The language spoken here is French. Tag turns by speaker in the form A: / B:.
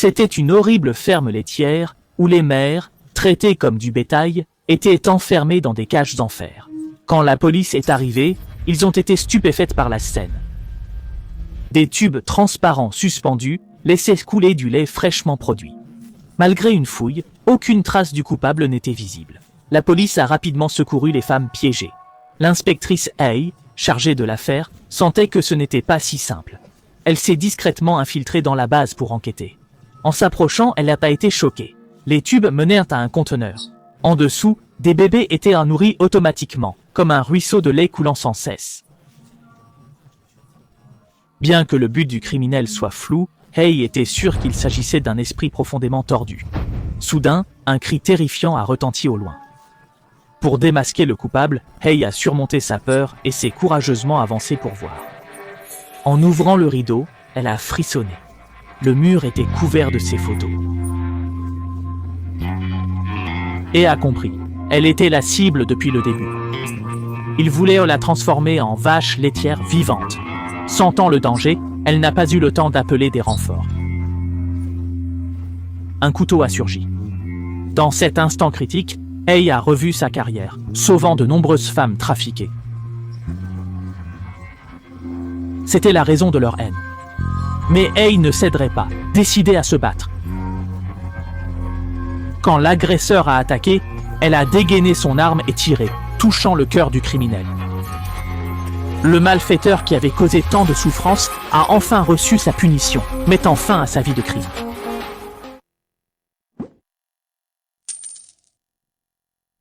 A: C'était une horrible ferme laitière où les mères, traitées comme du bétail, étaient enfermées dans des cages en fer. Quand la police est arrivée, ils ont été stupéfaits par la scène. Des tubes transparents suspendus laissaient couler du lait fraîchement produit. Malgré une fouille, aucune trace du coupable n'était visible. La police a rapidement secouru les femmes piégées. L'inspectrice Hay, chargée de l'affaire, sentait que ce n'était pas si simple. Elle s'est discrètement infiltrée dans la base pour enquêter. En s'approchant, elle n'a pas été choquée. Les tubes menèrent à un conteneur. En dessous, des bébés étaient nourris automatiquement, comme un ruisseau de lait coulant sans cesse. Bien que le but du criminel soit flou, Hay était sûr qu'il s'agissait d'un esprit profondément tordu. Soudain, un cri terrifiant a retenti au loin. Pour démasquer le coupable, Hay a surmonté sa peur et s'est courageusement avancée pour voir. En ouvrant le rideau, elle a frissonné. Le mur était couvert de ses photos. Et a compris. Elle était la cible depuis le début. Il voulait la transformer en vache laitière vivante. Sentant le danger, elle n'a pas eu le temps d'appeler des renforts. Un couteau a surgi. Dans cet instant critique, Hay a revu sa carrière, sauvant de nombreuses femmes trafiquées. C'était la raison de leur haine. Mais Hay ne céderait pas, décidée à se battre. Quand l'agresseur a attaqué, elle a dégainé son arme et tiré, touchant le cœur du criminel. Le malfaiteur qui avait causé tant de souffrance a enfin reçu sa punition, mettant fin à sa vie de crime.